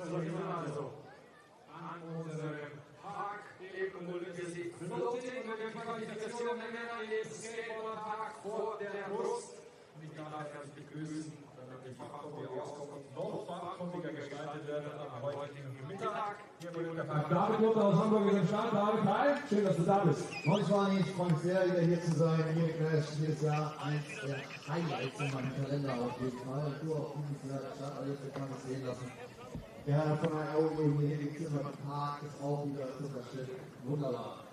Also an unserem Tag im Olympiasieg. Bestätigen wir die Qualifikation der Männer im Skateboard-Tag vor der Brust. Und ich darf herzlich begrüßen, damit die Fachkombi auskommt, noch fachkombiger gestaltet werden am heutigen Mittag. David Mutter aus Hamburg ist am Start. David, hi, schön, dass du da bist. Moin Schwani, ich freue mich sehr, wieder hier zu sein. Munich jedes Jahr eins der Highlights in meinem Kalender auf jeden Fall. Und du auch dieses Jahr der Stadt, alles kann ich sehen lassen. Ja, von der Augen hier liegt immer der Park, ist auch wieder super schön. Wunderbar.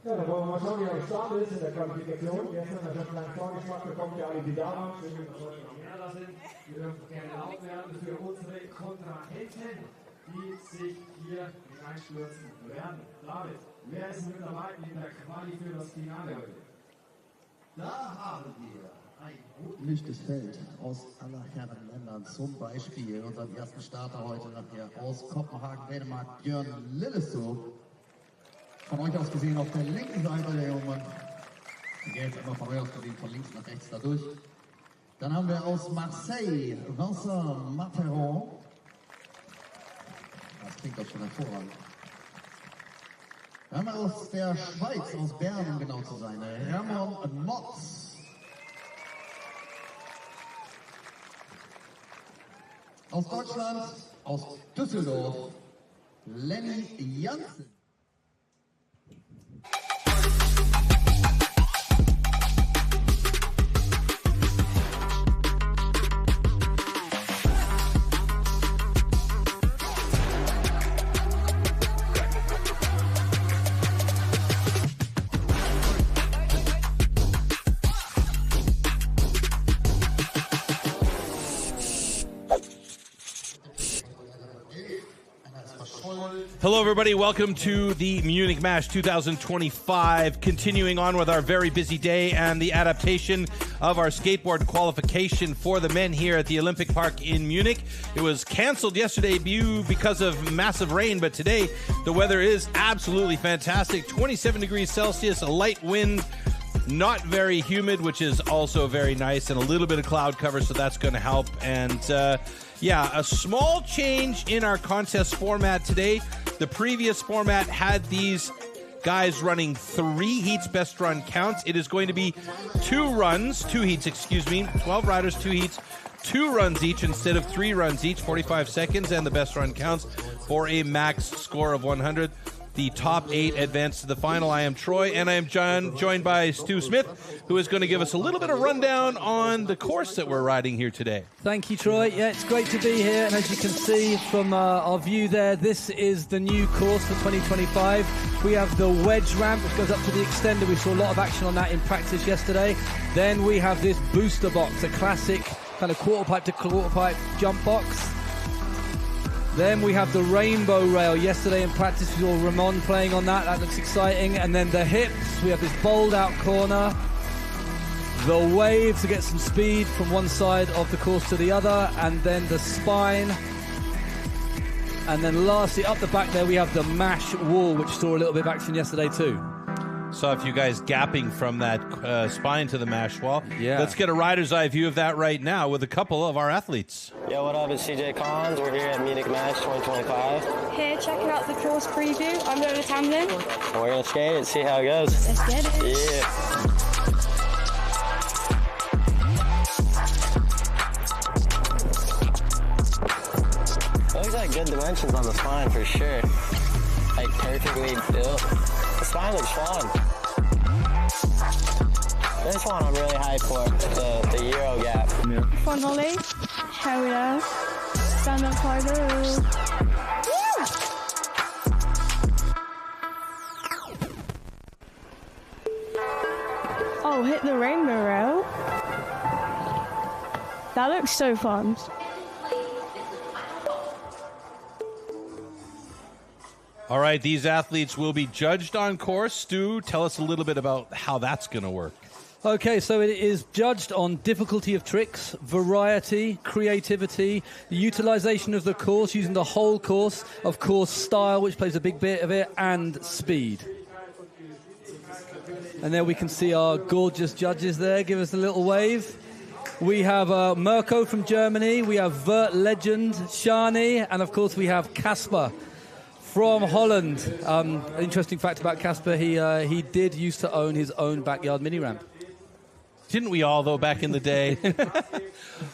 Ja, dann wollen wir mal schauen, wie er am Start ist in der Qualifikation. Gestern hat er einen kleinen Vorgeschmack bekommen, für alle, die da waren. Schön, dass wir noch mehr da sind. Wir dürfen gerne laut werden für unsere Kontrahenten, die sich hier reinstürzen werden. David, wer ist mit dabei in der Quali für das Finale heute? Da haben wir ein gut gemischtes Feld aus aller Herren Ländern. Zum Beispiel unseren ersten Starter heute nachher aus Kopenhagen, Dänemark, Björn Lillestrup. Von euch aus gesehen auf der linken Seite der Jungen. Ich gehe jetzt immer von euch aus gesehen von links nach rechts da durch. Dann haben wir aus Marseille Vincent Materon. Das klingt doch schon hervorragend. Dann haben wir aus der Schweiz, aus Bern um genau zu sein, Ramon Motz. Aus Deutschland, aus Düsseldorf, Lenny Jansen. Hello, everybody. Welcome to the Munich Mash 2025. Continuing on with our very busy day and the adaptation of our skateboard qualification for the men here at the Olympic Park in Munich. It was canceled yesterday because of massive rain, but today the weather is absolutely fantastic. 27 degrees Celsius, a light wind, not very humid, which is also very nice, and a little bit of cloud cover, so that's going to help. And yeah, a small change in our contest format today. The previous format had these guys running 3 heats, best run counts. It is going to be 2 heats, 12 riders, 2 heats, 2 runs each instead of 3 runs each, 45 seconds, and the best run counts for a max score of 100. The top 8 advance to the final. I am Troy, and I am joined by Stu Smith, who is going to give us a little bit of rundown on the course that we're riding here today. Thank you, Troy. Yeah, it's great to be here, and as you can see from our view there, this is the new course for 2025. We have the wedge ramp, which goes up to the extender. We saw a lot of action on that in practice yesterday. Then we have this booster box, a classic kind of quarter pipe to quarter pipe jump box. Then we have the rainbow rail. Yesterday in practice we saw Ramon playing on that. That looks exciting. And then the hips. We have this bowled out corner. The wave to get some speed from one side of the course to the other. And then the spine. And then lastly, up the back there, we have the mash wall, which saw a little bit of action yesterday too. Saw a few guys gapping from that spine to the mash wall. Yeah. Let's get a rider's eye view of that right now with a couple of our athletes. Yo, what up? It's CJ Collins. We're here at Munich Mash 2025. Here checking out the course preview. I'm Lola Tamlin. And we're going to skate and see how it goes. Let's get it. Yeah. Looks like good dimensions on the spine for sure. Like perfectly built. The spine looks fun. This one I'm really hyped for, the Euro gap. Yeah. Fun ollie. Here we go. Stand up harder. Oh, hit the rainbow rail. That looks so fun. All right, these athletes will be judged on course. Stu, tell us a little bit about how that's going to work. Okay, so it is judged on difficulty of tricks, variety, creativity, the utilization of the course, using the whole course, of course, style, which plays a big bit of it, and speed. And there we can see our gorgeous judges there. Give us a little wave. We have Mirko from Germany. We have Vert legend Shani, and of course we have Casper from Holland. Interesting fact about Casper: he did used to own his own backyard mini ramp. Didn't we all, though, back in the day?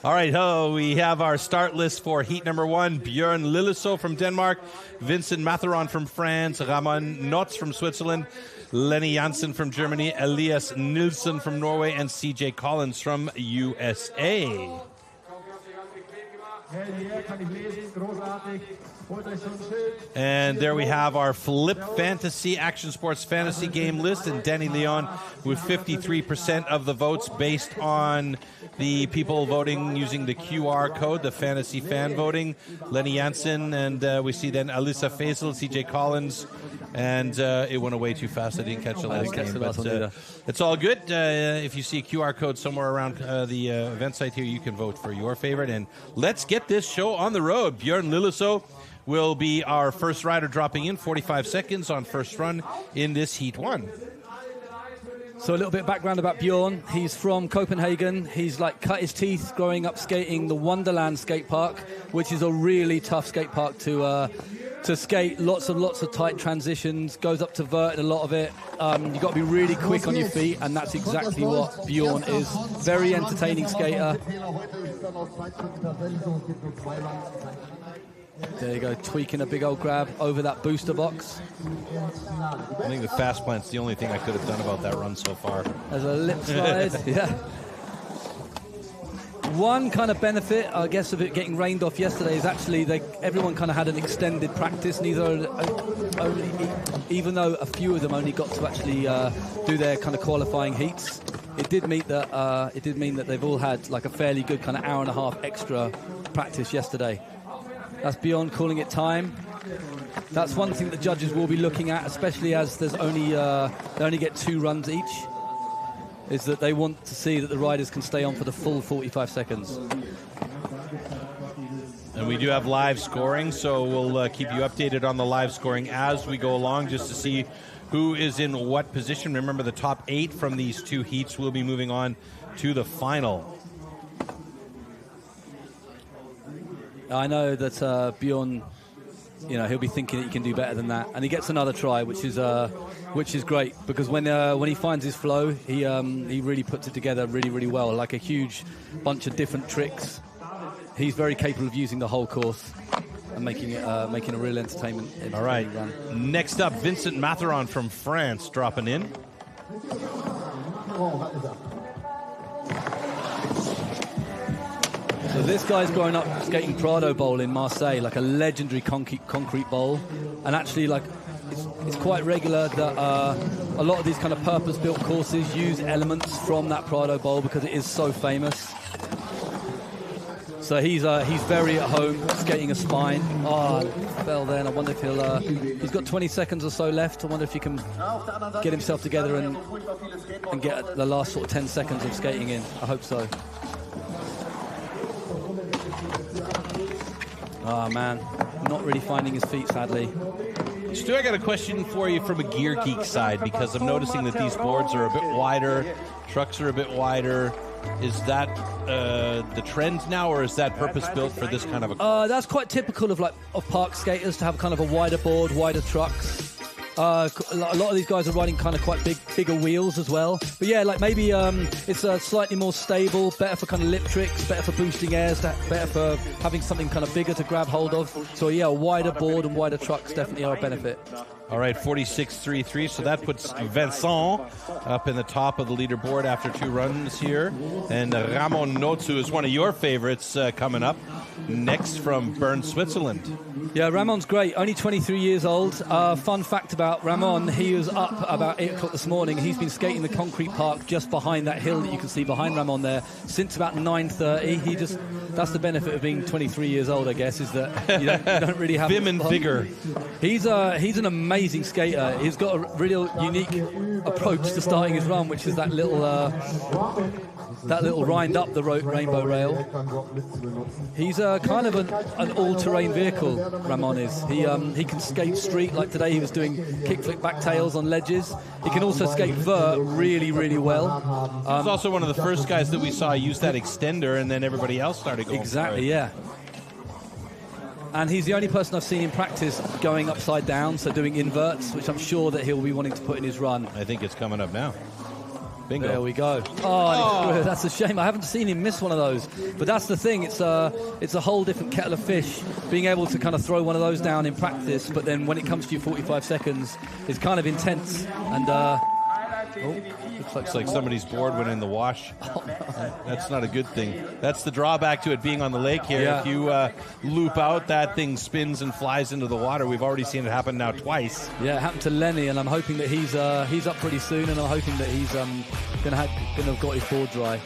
All right, we have our start list for heat number 1. Björn Lilleso from Denmark, Vincent Matheron from France, Ramon Notz from Switzerland, Lenny Jansen from Germany, Elias Nilsson from Norway, and CJ Collins from USA. And there we have our Flip Fantasy Action Sports Fantasy Game list, and Danny Leon with 53% of the votes based on the people voting using the QR code, the fantasy fan voting. Lenny Jansen, and we see then Alyssa Faisal, CJ Collins, and it went away too fast. I didn't catch the last name, but it's all good. If you see a QR code somewhere around the event site here, you can vote for your favorite. And let's get this show on the road. Björn Lilleso will be our first rider dropping in, 45 seconds on first run in this Heat 1. So a little bit of background about Bjorn. He's from Copenhagen. He's cut his teeth growing up skating the Wonderland skate park, which is a really tough skate park to skate. Lots of tight transitions. Goes up to vert a lot of it. You've got to be really quick on your feet, and that's exactly what Bjorn is. Very entertaining skater. There you go, tweaking a big old grab over that booster box. I think the fast plant's the only thing I could have done about that run so far. As a lip slide, yeah. One kind of benefit, I guess, of it getting rained off yesterday is actually everyone kind of had an extended practice. Even though a few of them only got to actually do their kind of qualifying heats, it did mean that they've all had a fairly good kind of hour and a half extra practice yesterday. That's Bjorn calling it time. That's one thing the judges will be looking at, especially as there's they only get 2 runs each, is that they want to see that the riders can stay on for the full 45 seconds. And we do have live scoring, so we'll keep you updated on the live scoring as we go along, just to see who is in what position. Remember, the top 8 from these 2 heats will be moving on to the final. I know that Bjorn, he'll be thinking that he can do better than that, and he gets another try, which is great, because when he finds his flow, he really puts it together really, really well, like a huge bunch of different tricks. He's very capable of using the whole course and making a real entertainment. All right, run. Next up, Vincent Matheron from France dropping in. So this guy's growing up skating Prado Bowl in Marseille, like a legendary concrete bowl, and actually it's quite regular that a lot of these kind of purpose-built courses use elements from that Prado Bowl because it is so famous. So he's very at home skating a spine. Oh, fell there, and I wonder if he's got 20 seconds or so left. I wonder if he can get himself together and get the last sort of 10 seconds of skating in. I hope so. Oh, man. Not really finding his feet, sadly. Stu, I got a question for you from a Gear Geek side, because I'm noticing that these boards are a bit wider, trucks are a bit wider. Is that the trend now, or is that purpose-built for this kind of a... That's quite typical of park skaters to have kind of a wider board, wider trucks. A lot of these guys are riding kind of quite bigger wheels as well. But yeah, maybe it's slightly more stable, better for kind of lip tricks, better for boosting airs, better for having something kind of bigger to grab hold of. So yeah, a wider board and wider trucks definitely are a benefit. All right, 46.33, so that puts Vincent up in the top of the leaderboard after 2 runs here. And Ramon Notz, who is one of your favorites, coming up next from Bern, Switzerland. Yeah, Ramon's great, only 23 years old. Fun fact about Ramon, he was up about 8 o'clock this morning. He's been skating the concrete park just behind that hill that you can see behind Ramon there since about 9:30. That's the benefit of being 23 years old, I guess, is that you don't really have... Vim and vigor. He's an amazing amazing skater. He's got a real unique approach to starting his run, which is that little wind up the rainbow rail. He's kind of an all-terrain vehicle, Ramon is. He can skate street, like today he was doing kickflip backtails on ledges. He can also skate vert really, really well. He's also one of the first guys that we saw use that extender, and then everybody else started going. Exactly, yeah. And he's the only person I've seen in practice going upside down, so doing inverts, which I'm sure that he'll be wanting to put in his run. I think it's coming up now. Bingo. There we go. Oh, that's a shame. I haven't seen him miss one of those. But that's the thing. It's a whole different kettle of fish, being able to kind of throw one of those down in practice. But then when it comes to your 45 seconds, it's kind of intense. And looks like somebody's board went in the wash. That's not a good thing. That's the drawback to it being on the lake here. Yeah. If you loop out, that thing spins and flies into the water. We've already seen it happen now twice. Yeah, it happened to Lenny, and I'm hoping that he's up pretty soon, and I'm hoping that he's gonna have got his board dry.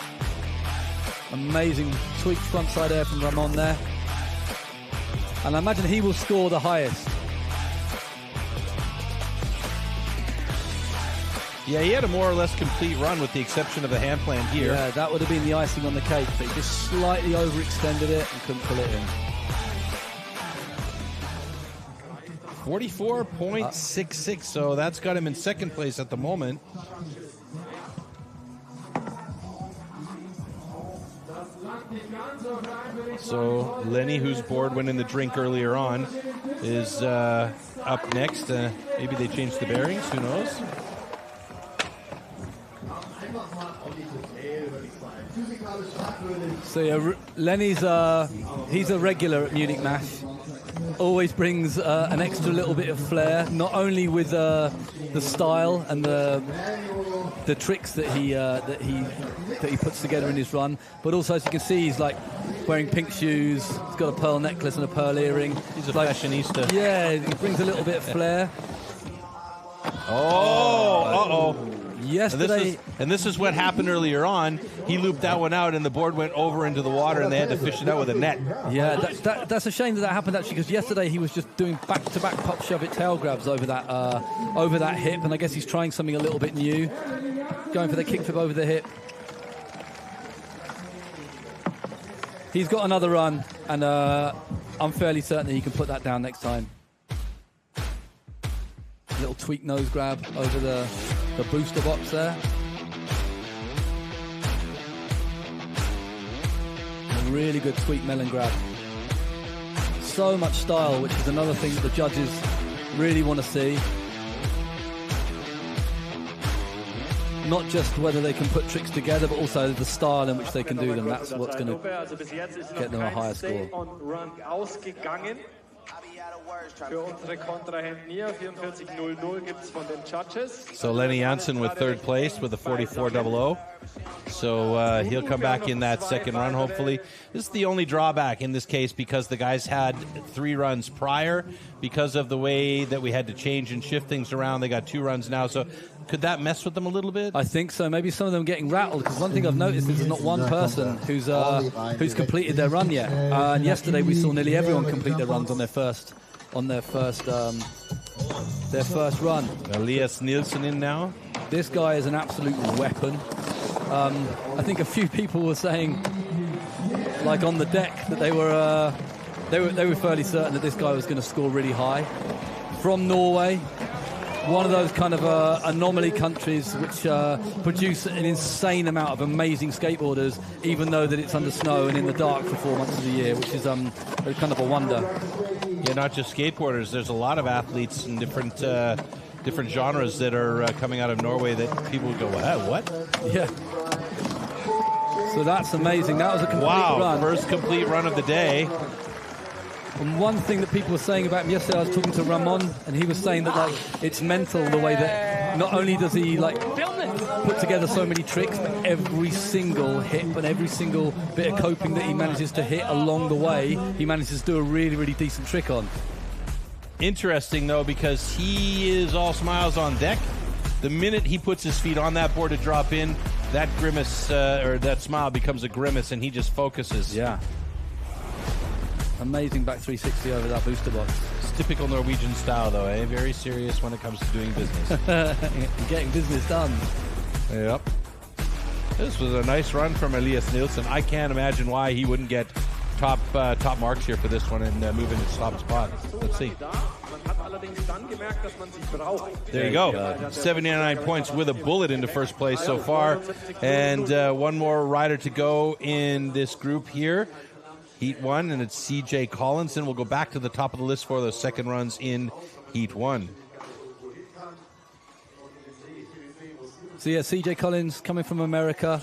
Amazing tweaked frontside air from Ramon there, and I imagine he will score the highest. Yeah, he had a more or less complete run with the exception of the hand plan here. Yeah, that would have been the icing on the cake, but he just slightly overextended it and couldn't pull it in. 44.66, so that's got him in second place at the moment. So Lenny, whose board went in the drink earlier on, is up next. Maybe they changed the bearings, who knows? So yeah, Lenny's he's a regular at Munich Mash. Always brings an extra little bit of flair, not only with the style and the tricks that he puts together in his run, but also, as you can see, he's like wearing pink shoes. He's got a pearl necklace and a pearl earring. He's a fashionista. Yeah, he brings a little bit of flair. Yesterday, and this is what happened earlier on. He looped that one out, and the board went over into the water, and they had to fish it out with a net. Yeah, that's a shame that happened, actually, because yesterday he was just doing back-to-back pop shove it tail grabs over that hip, and I guess he's trying something a little bit new, going for the kickflip over the hip. He's got another run, and I'm fairly certain that he can put that down next time. Little tweak nose grab over the booster box there. A really good tweak melon grab. So much style, which is another thing that the judges really want to see. Not just whether they can put tricks together, but also the style in which they can do them. That's what's going to get them a higher score. Für unsere Kontrahenten hier, 44.00 gibt es von den Judges. So Lenny Janssen with third place with a 44.00. So he'll come back in that second run, hopefully. This is the only drawback in this case because the guys had 3 runs prior. Because of the way that we had to change and shift things around, they got 2 runs now. So could that mess with them a little bit? I think so. Maybe some of them getting rattled, because one thing I've noticed is there's not one person who's completed their run yet. And yesterday we saw nearly everyone complete their runs on their first run. Elias Nielsen in now. This guy is an absolute weapon. I think a few people were saying, like on the deck, that they were fairly certain that this guy was going to score really high. From Norway, one of those kind of anomaly countries which produce an insane amount of amazing skateboarders, even though that it's under snow and in the dark for 4 months of the year, which is kind of a wonder. Yeah, not just skateboarders. There's a lot of athletes in different genres that are coming out of Norway that people would go, what? Yeah. So that's amazing. That was a complete run. First complete run of the day. And one thing that people were saying about him yesterday, I was talking to Ramon, and he was saying that it's mental the way that not only does he put together so many tricks, but every single hip and every single bit of coping that he manages to hit along the way, he manages to do a really, really decent trick on. Interesting, though, because he is all smiles on deck. The minute he puts his feet on that board to drop in, that grimace or that smile becomes a grimace, and he just focuses. Yeah. Amazing back 360 over that booster box. It's typical Norwegian style, though, eh? Very serious when it comes to doing business. Getting business done. Yep. This was a nice run from Elias Nielsen. I can't imagine why he wouldn't get top marks here for this one and move into top spot. Let's see. There you go. 79 points with a bullet into first place so far. And one more rider to go in this group here. Heat 1, and it's CJ Collins. And we'll go back to the top of the list for those second runs in Heat 1. So yeah, CJ Collins coming from America.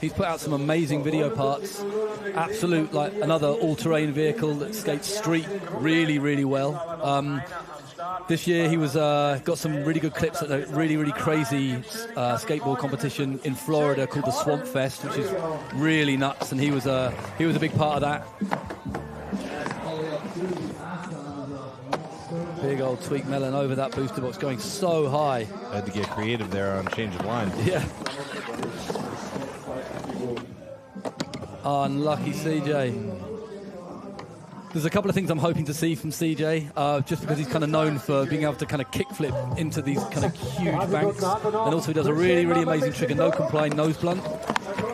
He's put out some amazing video parts. Absolute, like another all-terrain vehicle that skates street really, really well. This year he was got some really good clips at a really, really crazy skateboard competition in Florida called the Swamp Fest, which is really nuts, and he was a big part of that. Big old tweak melon over that booster box, going so high. Had to get creative there on change of line. Yeah. Unlucky CJ. There's a couple of things I'm hoping to see from CJ, just because he's kind of known for being able to kind of kickflip into these kind of huge banks. And also he does a really, really amazing trick, a no complying nose blunt.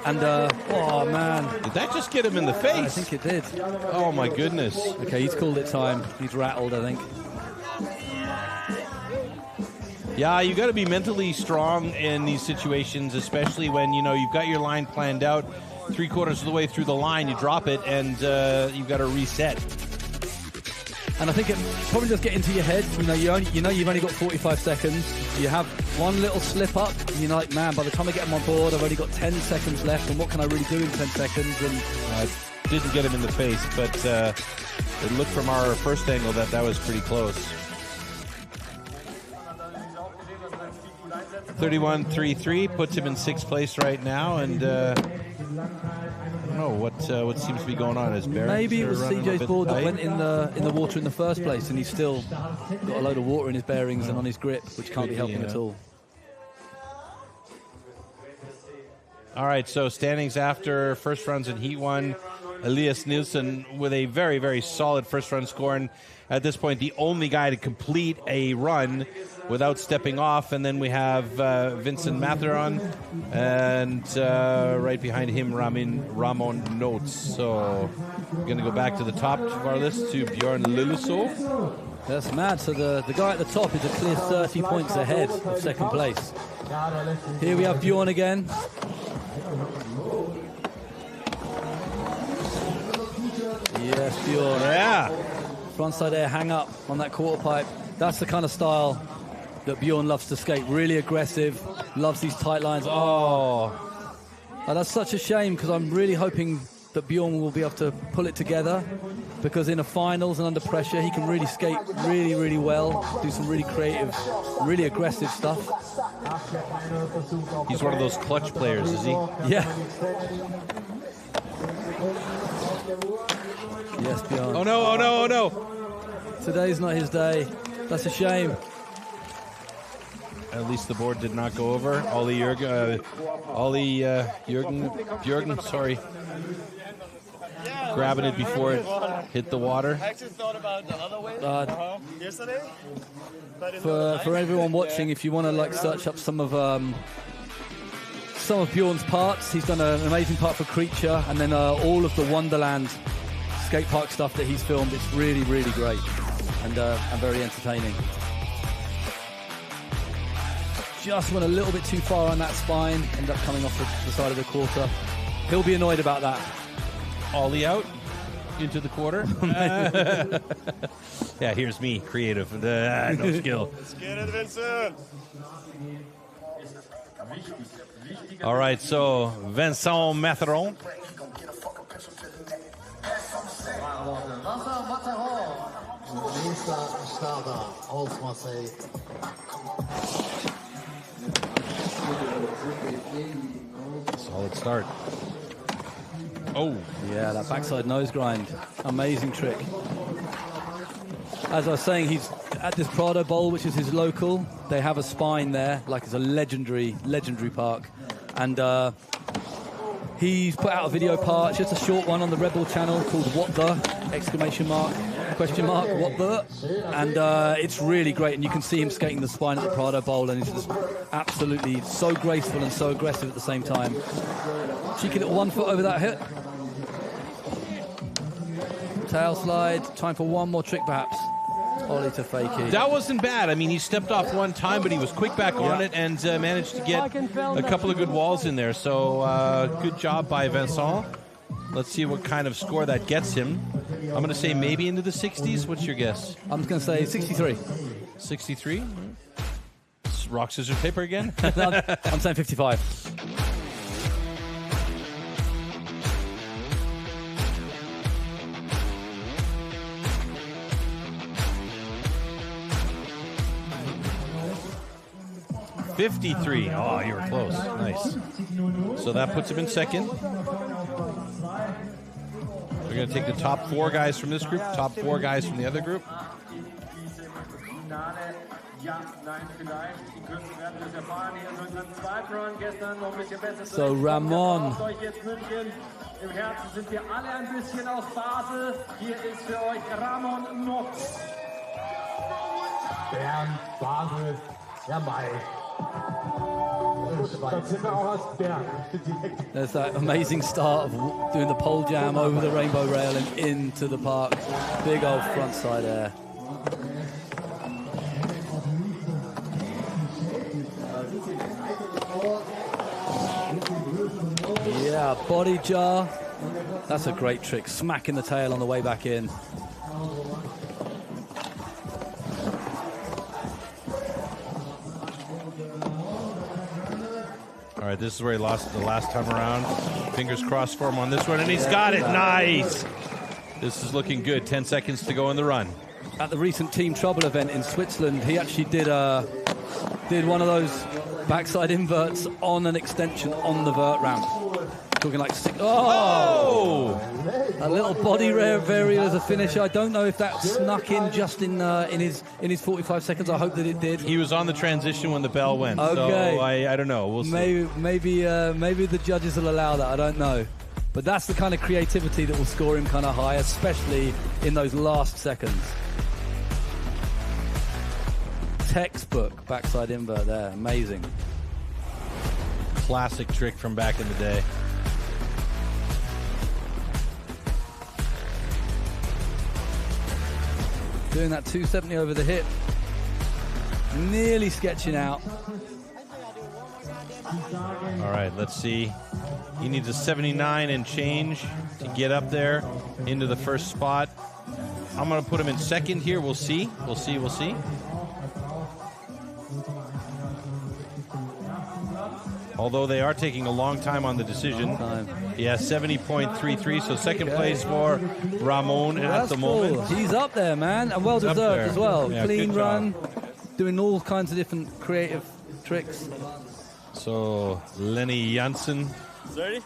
And, oh man. Did that just get him in the face? I think it did. Oh my goodness. Okay, he's called it time. He's rattled, I think. Yeah, you got to be mentally strong in these situations, especially when, you know, you've got your line planned out. 3/4 of the way through the line, you drop it, and you've got to reset. And I think it probably does get into your head. You know you've only got 45 seconds. You have one little slip up, and you're like, man, by the time I get him on board, I've only got 10 seconds left, and what can I really do in 10 seconds? And didn't get him in the face, but it looked from our first angle that was pretty close. 31.33 puts him in 6th place right now, and I don't know what seems to be going on. His bearings maybe it was running CJ's board that tight. went in the water in the first place, and he's still got a load of water in his bearings and on his grip, which can't be helping at all. All right, so standings after first runs in Heat 1. Elias Nielsen with a very, very solid first run score, and at this point the only guy to complete a run without stepping off. And then we have Vincent Matheron, and right behind him Ramon Notes. So we're going to go back to the top of our list to Bjorn Lilleso. That's mad. So the guy at the top is a clear 30 points ahead of second place. Here we have Bjorn again. Yes, Bjorn. Yeah. Frontside air hang up on that quarter pipe. That's the kind of style that Bjorn loves to skate. Really aggressive, loves these tight lines. Oh, that's such a shame, because I'm really hoping that Bjorn will be able to pull it together, because in a finals and under pressure, he can really skate really, really well, do some really creative, really aggressive stuff. He's one of those clutch players, is he? Yeah. Yes, Bjorn. Oh no, oh no, oh no. Today's not his day. That's a shame. At least the board did not go over. Jürgen, sorry. Grabbing it before it hit the water. I actually thought about the other way yesterday. For everyone watching, if you want to like search up some of Bjorn's parts, he's done an amazing part for Creature, and then all of the Wonderland skate park stuff that he's filmed. It's really, really great and very entertaining. Just went a little bit too far on that spine, ended up coming off the side of the quarter. He'll be annoyed about that. Ollie out into the quarter. Yeah, here's me, creative. No skill. Let's get it, Vincent. All right, so Vincent Matheron. Solid start. Oh. Yeah, that backside nose grind. Amazing trick. As I was saying, he's at this Prado Bowl, which is his local. They have a spine there, like it's a legendary park. And He's put out a video part, just a short one on the Rebel channel called What The? Exclamation mark, question mark, what the? And it's really great, and you can see him skating the spine at the Prado Bowl, and he's just absolutely so graceful and so aggressive at the same time. Cheeky little 1 foot over that hit. Tail slide, time for one more trick perhaps. Ollie to fakie. That wasn't bad. I mean, he stepped off one time, but he was quick back on it and managed to get a couple of good walls in there. So good job by Vincent. Let's see what kind of score that gets him. I'm going to say maybe into the 60s. What's your guess? I'm going to say 63. 63? Rock, scissors, paper again? I'm saying 55. $53. Oh, you were close. Nice. So that puts him in second. We're going to take the top 4 guys from this group, top 4 guys from the other group. So Ramon. Im Herzen sind wir alle ein bisschen auf Basel. Hier ist für euch Ramon Knox. Bern, Basel, ja Mai. There's that amazing start of doing the pole jam over the rainbow rail and into the park. Big old front side air. Yeah, body jar. That's a great trick. Smacking the tail on the way back in. All right, this is where he lost the last time around. Fingers crossed for him on this one, and he's got it. Nice. This is looking good. 10 seconds to go in the run. At the recent Team Trouble event in Switzerland, he actually did one of those backside inverts on an extension on the vert ramp. Talking like a little body varial as a finisher. I don't know if that snuck in just in his 45 seconds. I hope that it did. He was on the transition when the bell went. Okay. So I don't know. We'll see. Maybe the judges will allow that. I don't know. But that's the kind of creativity that will score him kind of high, especially in those last seconds. Textbook backside invert there. Amazing. Classic trick from back in the day. Doing that 270 over the hip. Nearly sketching out. All right, let's see. He needs a 79 and change to get up there into the first spot. I'm going to put him in second here. We'll see. We'll see. Although they are taking a long time on the decision. He has 70.33, so second place for Ramon at the moment. He's up there, man, and well deserved as well. Yeah, clean run, doing all kinds of different creative tricks. So Lenny Janssen. 30?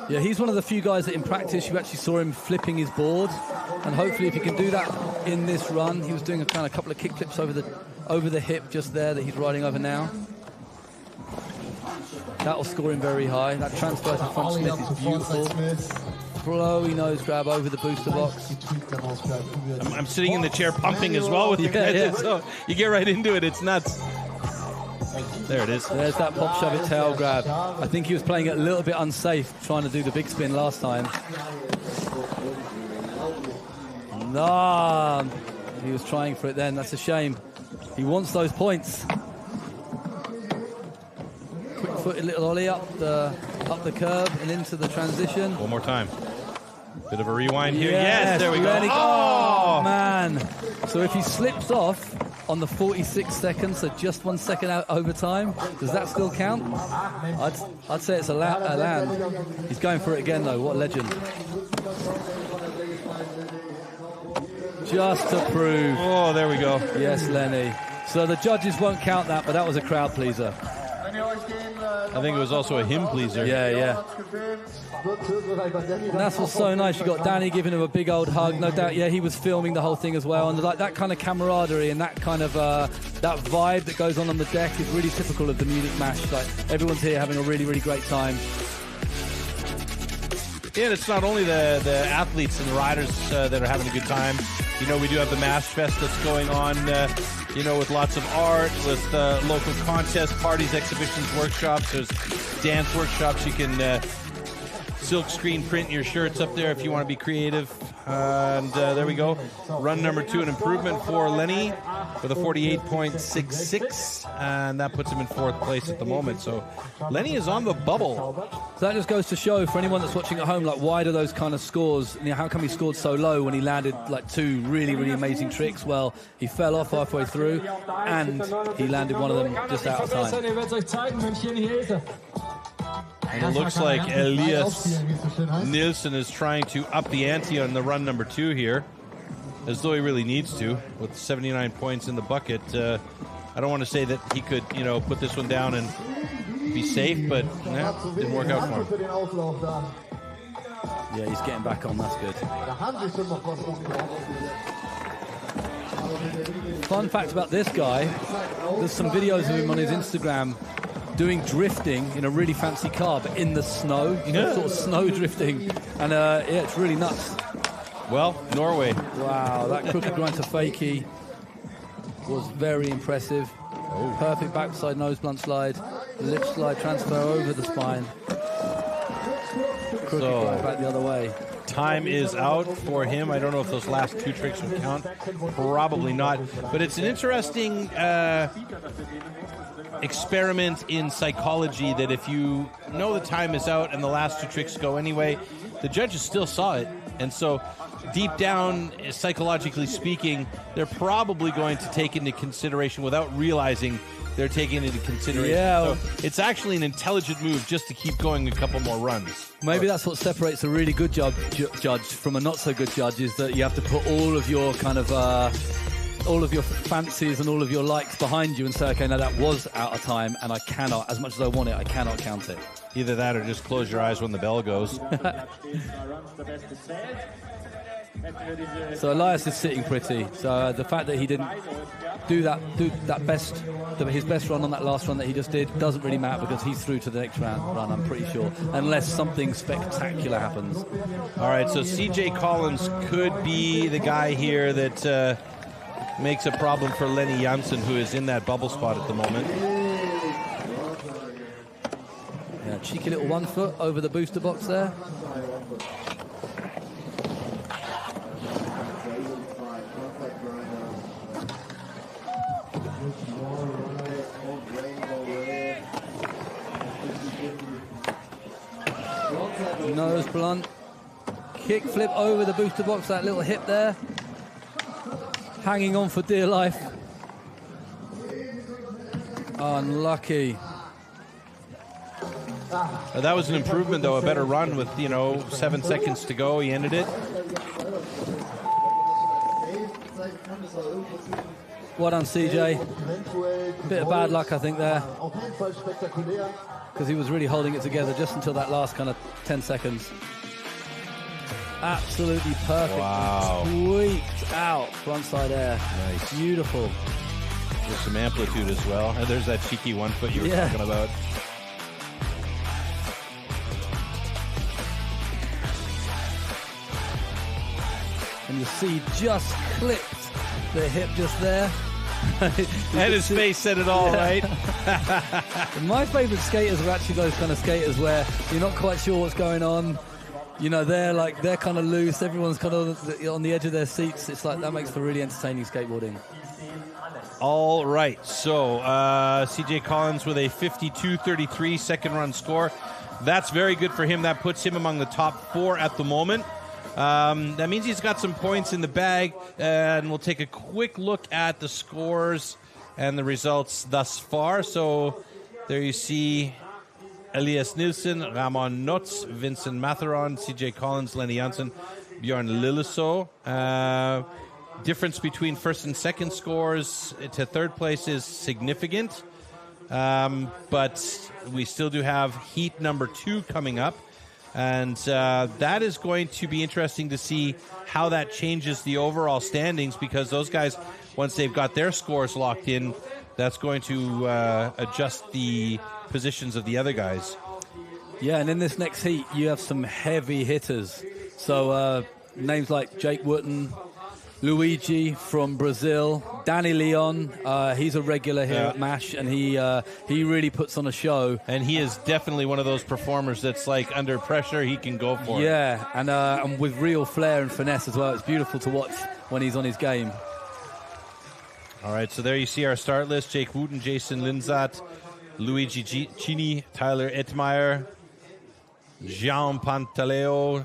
Yeah, he's one of the few guys that in practice you actually saw him flipping his board, and hopefully if he can do that in this run, he was doing a couple of kick flips over the hip just there that he's riding over now. That will score him very high. That transfer to front Smith is beautiful. Flowy nose grab over the booster box. I'm sitting in the chair pumping as well with you guys. So you get right into it. It's nuts. There it is. There's that pop shove it tail grab. I think he was playing it a little bit unsafe trying to do the big spin last time. Nah, he was trying for it then. That's a shame. He wants those points. Quick-footed little ollie up the curb and into the transition. One more time. Bit of a rewind here. Yes, there we go. Oh, man. So if he slips off on the 46 seconds, so just 1 second out over time, does that still count? I'd say it's a land. He's going for it again, though. What a legend. Just to prove. Oh, there we go. Yes, Lenny. So the judges won't count that, but that was a crowd pleaser. Wenn ihr euch den I think it was also a him pleaser. Yeah. And that's what's so nice. You got Danny giving him a big old hug. No doubt, he was filming the whole thing as well. And like that kind of camaraderie and that kind of that vibe that goes on the deck is really typical of the Munich Mash. Like everyone's here having a really, really great time. Yeah, and it's not only the athletes and the riders that are having a good time. You know, we do have the Mash Fest that's going on, with lots of art, with local contests, parties, exhibitions, workshops. There's dance workshops. You can silk screen print your shirts up there if you want to be creative. And there we go. Run number 2, an improvement for Lenny with a 48.66. And that puts him in 4th place at the moment. So Lenny is on the bubble. So that just goes to show for anyone that's watching at home, like, why do those kind of scores, how come he scored so low when he landed like 2 really, really amazing tricks? Well, he fell off halfway through and he landed one of them just out of time. And it looks like Elias Nilsson is trying to up the ante on the run number 2 here, as though he really needs to, with 79 points in the bucket. I don't want to say that he could, put this one down and be safe, but didn't work out for him. Yeah, he's getting back on. That's good. Fun fact about this guy, there's some videos of him on his Instagram doing drifting in a really fancy car, but in the snow, sort of snow drifting. And it's really nuts. Well, Norway. Wow, that crooked grind to fakie was very impressive. Oh. Perfect backside nose blunt slide, lip slide transfer over the spine. Crooked grind back the other way. Time is out for him. I don't know if those last 2 tricks will count. Probably not. But it's an interesting experiment in psychology that if you know the time is out and the last 2 tricks go anyway, the judges still saw it. And so deep down, psychologically speaking, they're probably going to take into consideration without realizing they're taking into consideration. Yeah. So it's actually an intelligent move just to keep going a couple more runs. Maybe that's what separates a really good judge from a not so good judge, is that you have to put all of your kind of all of your fancies and all of your likes behind you and say, okay, now that was out of time and I cannot, as much as I want it, I cannot count it. Either that or just close your eyes when the bell goes. So Elias is sitting pretty. So the fact that he didn't do his best run on that last run that he just did doesn't really matter, because he's through to the next run, I'm pretty sure, unless something spectacular happens. All right, so CJ Collins could be the guy here that makes a problem for Lenny Janssen, who is in that bubble spot at the moment. Yeah, cheeky little 1 foot over the booster box there. Nose blunt. Kick flip over the booster box, that little hip there. Hanging on for dear life. Unlucky. That was an improvement, though. A better run with, 7 seconds to go. He ended it. Well done, CJ. Bit of bad luck, I think, there. Because he was really holding it together just until that last kind of 10 seconds. Absolutely perfect. Wow. Squeaked out frontside air. Nice. Beautiful. There's some amplitude as well. And there's that cheeky 1 foot you were talking about. And you see just clipped the hip just there. And his face said it all, right? My favourite skaters are actually those kind of skaters where you're not quite sure what's going on. They're kind of loose. Everyone's kind of on the edge of their seats. It's like that makes for really entertaining skateboarding. All right. So CJ Collins with a 52-33 second run score. That's very good for him. That puts him among the top 4 at the moment. That means he's got some points in the bag, and we'll take a quick look at the scores and the results thus far. So there you see Elias Nilsson, Ramon Notz, Vincent Matheron, CJ Collins, Lenny Janssen, Bjorn Lilleso. Difference between first and second scores to third place is significant. But we still do have heat number 2 coming up. And that is going to be interesting to see how that changes the overall standings, because those guys, once they've got their scores locked in, that's going to adjust the positions of the other guys. Yeah, and in this next heat, you have some heavy hitters. So names like Jake Wooten, Luigi from Brazil, Danny Leon, he's a regular here at MASH, and he really puts on a show. And he is definitely one of those performers that's like under pressure, he can go for it. Yeah, and with real flair and finesse as well. It's beautiful to watch when he's on his game. All right, so there you see our start list. Jake Wooten, Jason Linzat, Luigi Cini, Tyler Ettmeyer, Jean Pantaleo,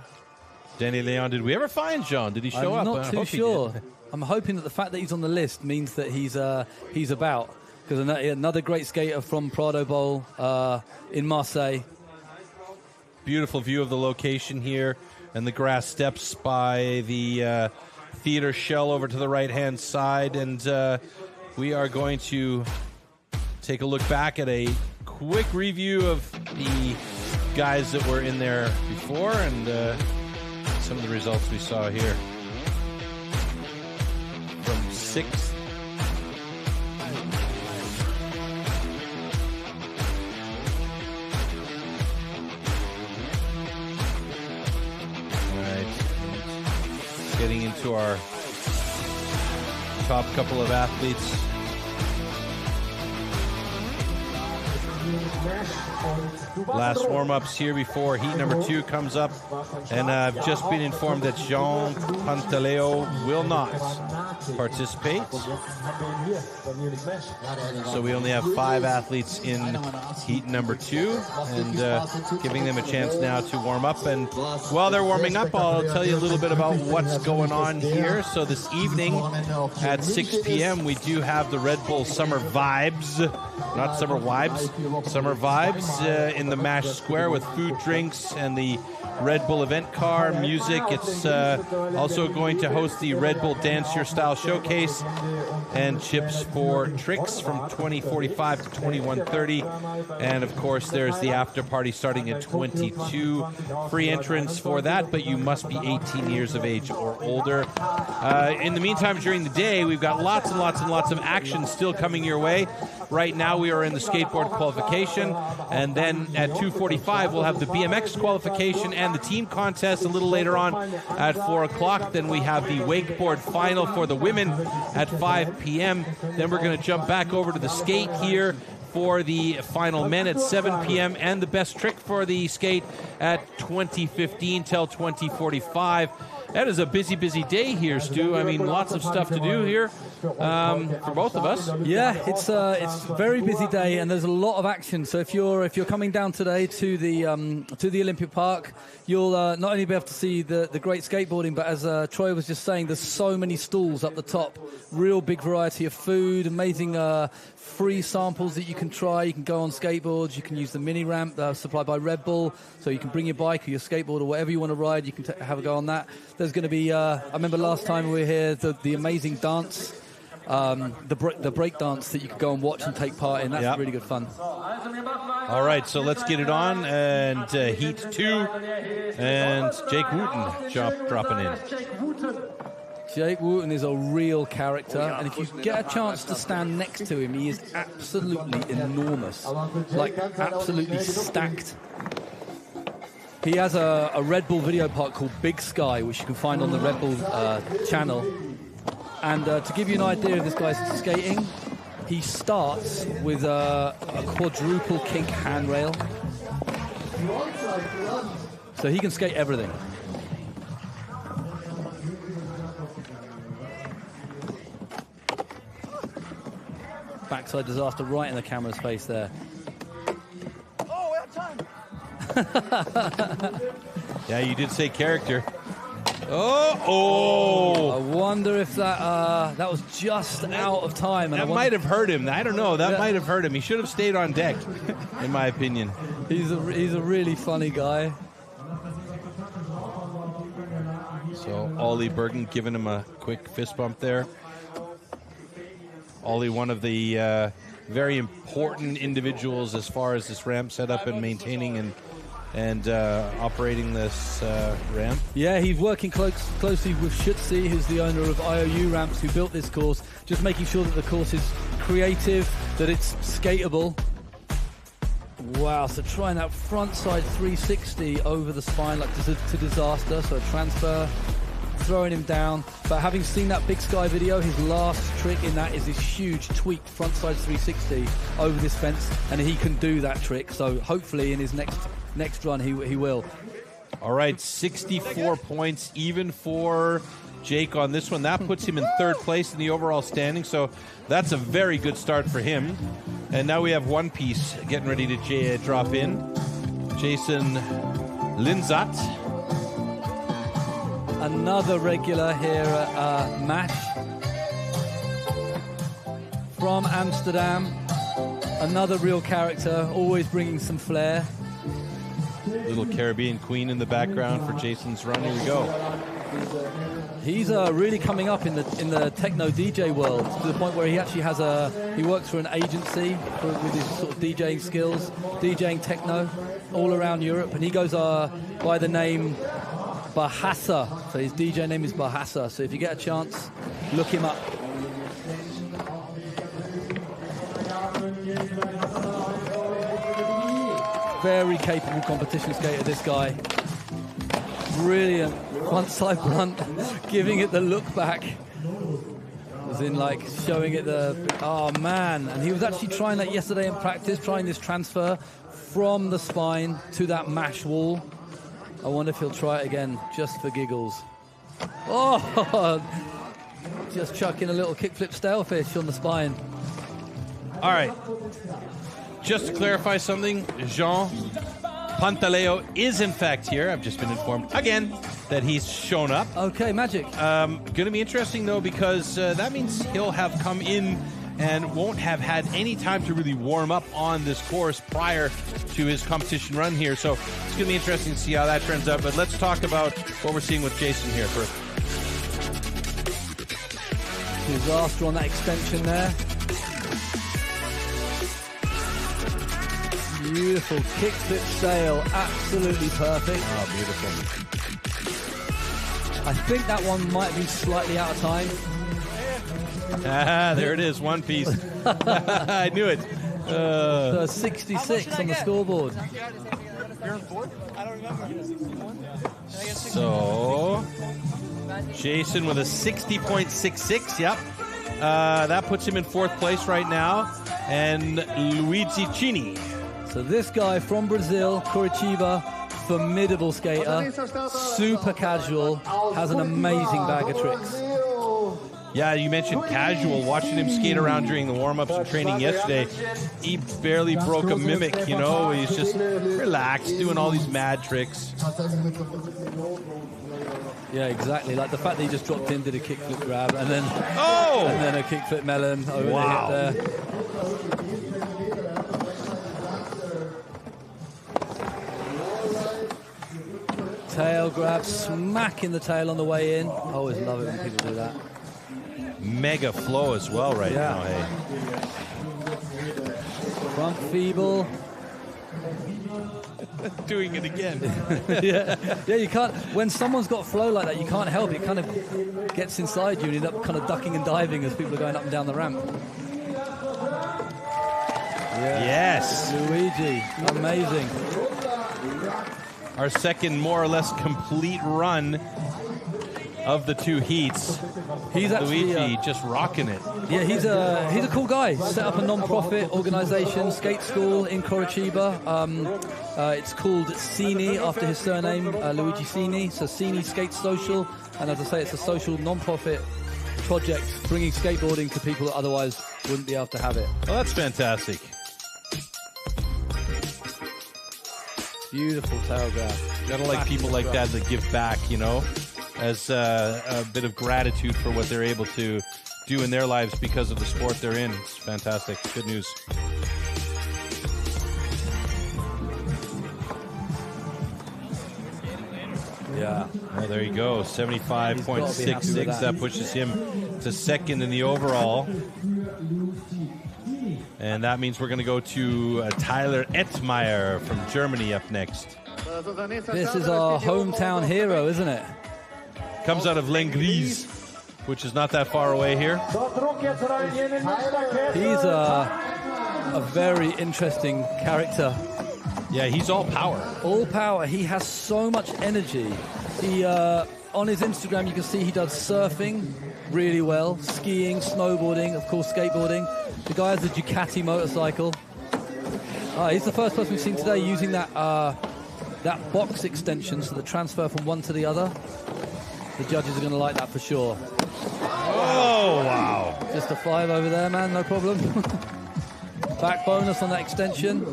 Danny Leon. Did we ever find Jean? Did he show up? I'm not too sure. I'm hoping that the fact that he's on the list means that he's about. Because another great skater from Prado Bowl in Marseille. Beautiful view of the location here, and the grass steps by the theater shell over to the right-hand side. And we are going to take a look back at a quick review of the guys that were in there before, and some of the results we saw here. From 6th. All right. Getting into our top couple of athletes. Last warm-ups here before heat number 2 comes up, and I've just been informed that Jean Pantaleo will not participate. So we only have 5 athletes in heat number 2, and giving them a chance now to warm up. And while they're warming up, I'll tell you a little bit about what's going on here. So this evening at 6 p.m. we do have the Red Bull Summer Vibes, not Summer Vibes, Summer Vibes in the MASH Square with food, drinks, and the Red Bull event car, music. It's also going to host the Red Bull Dance Your Style Showcase and chips for tricks from 20:45 to 21:30. And of course, there's the after party starting at 22. Free entrance for that, but you must be 18 years of age or older. In the meantime, during the day, we've got lots and lots and lots of action still coming your way. Right now, we are in the skateboard qualification, and then at 2:45, we'll have the BMX qualification and the team contest a little later on at 4 o'clock. Then we have the wakeboard final for the women at 5 p.m. Then we're going to jump back over to the skate here for the final men at 7 p.m. and the best trick for the skate at 20:15 till 20:45. That is a busy, busy day here, Stu. I mean, lots of stuff to do here for both of us. Yeah, it's a very busy day, and there's a lot of action. So if you're coming down today to the Olympic Park, you'll not only be able to see the great skateboarding, but as Troy was just saying, there's so many stalls up the top. Real big variety of food, amazing free samples that you can try. You can go on skateboards. You can use the mini ramp supplied by Red Bull, so you can bring your bike or your skateboard or whatever you want to ride. You can have a go on that. There's going to be, I remember last time we were here, the amazing dance, the break dance that you could go and watch and take part in. That's really good fun. All right, so let's get it on. And heat 2, and Jake Wooten dropping in. Jake Wooten is a real character, and if you get a chance to stand next to him, he is absolutely enormous, like absolutely stacked. He has a Red Bull video park called Big Sky, which you can find on the Red Bull channel. And to give you an idea of this guy's skating, he starts with a quadruple kink handrail. So he can skate everything. Backside disaster right in the camera's face there. Oh, we have time. Yeah, you did say character. Oh! I wonder if that was just out of time. That might have hurt him. I don't know. That might have hurt him. He should have stayed on deck, in my opinion. He's a really funny guy. So Ollie Bergen giving him a quick fist bump there. Ollie, one of the very important individuals as far as this ramp setup and maintaining and operating this ramp. Yeah, he's working closely with Schutze, who's the owner of IOU Ramps, who built this course, just making sure that the course is creative, that it's skatable. Wow, so trying that frontside 360 over the spine like to disaster, so a transfer, throwing him down. But having seen that Big Sky video, his last trick in that is this huge tweak frontside 360 over this fence, and he can do that trick, so hopefully in his next run he will. All right, 64 points even for Jake on this one. That puts him in third place in the overall standing, so that's a very good start for him. And now we have one piece getting ready to drop in. Jason Linzat. Another regular here at MASH. From Amsterdam. Another real character, always bringing some flair. Little Caribbean queen in the background for Jason's run. Here we go. He's really coming up in the techno DJ world, to the point where he actually has he works for an agency with his sort of DJing skills, DJing techno all around Europe, and he goes by the name Bahasa. So his DJ name is Bahasa. So if you get a chance, look him up. Very capable competition skater, this guy. Brilliant front side blunt, giving it the look back. As in, like, showing it oh man. And he was actually trying that yesterday in practice, trying this transfer from the spine to that mash wall. I wonder if he'll try it again, just for giggles. Oh, just chucking a little kickflip stalefish on the spine. All right. Just to clarify something, Jean Pantaleo is in fact here. I've just been informed again that he's shown up. Okay, magic. Going to be interesting though, because that means he'll have come in and won't have had any time to really warm up on this course prior to his competition run here. So it's going to be interesting to see how that turns out. But let's talk about what we're seeing with Jason here first. Disaster on that extension there. Beautiful kickflip sail, absolutely perfect. Oh, beautiful. I think that one might be slightly out of time. Ah, there it is, one piece. I knew it. So 66 on the scoreboard. So, Jason with a 60.66, yep. That puts him in fourth place right now. And Luigi Cini. So this guy from Brazil, Curitiba, formidable skater, super casual, has an amazing bag of tricks. Yeah, you mentioned casual. Watching him skate around during the warm-ups and training yesterday, he barely broke a mimic, you know. He's just relaxed, doing all these mad tricks. Yeah, exactly. Like the fact that he just dropped in, did a kickflip grab, and then a kickflip melon over the hip there. Tail grab, smacking the tail on the way in. I always love it when people do that. Mega flow as well right now, hey. Front feeble. Doing it again. yeah, you can't, when someone's got flow like that, you can't help it. It kind of gets inside you and you end up kind of ducking and diving as people are going up and down the ramp. Yeah. Yes. Luigi, amazing. Our second more or less complete run of the two heats. He's actually Luigi just rocking it. Yeah, he's a cool guy. Set up a non-profit organization, skate school in Curitiba. It's called Cini after his surname, Luigi Cini. So Cini Skate Social, and as I say, it's a social non-profit project bringing skateboarding to people that otherwise wouldn't be able to have it. Well, that's fantastic. Beautiful tail grab. Gotta like people like that give back, you know, as a bit of gratitude for what they're able to do in their lives because of the sport they're in. It's fantastic. Good news. Yeah. Oh, there you go. 75.66. That pushes him to second in the overall. And that means we're going to go to Tyler Ettmeyer from Germany up next. This is our hometown hero, isn't it? Comes out of Lengries, which is not that far away here. He's a very interesting character. Yeah, he's all power. All power. He has so much energy. He on his Instagram, you can see he does surfing really well, skiing, snowboarding, of course, skateboarding. The guy has a Ducati motorcycle. He's the first person we've seen today using that box extension, so the transfer from one to the other. The judges are going to like that for sure. Oh, wow. Just a 5 over there, man, no problem. Back bonus on that extension.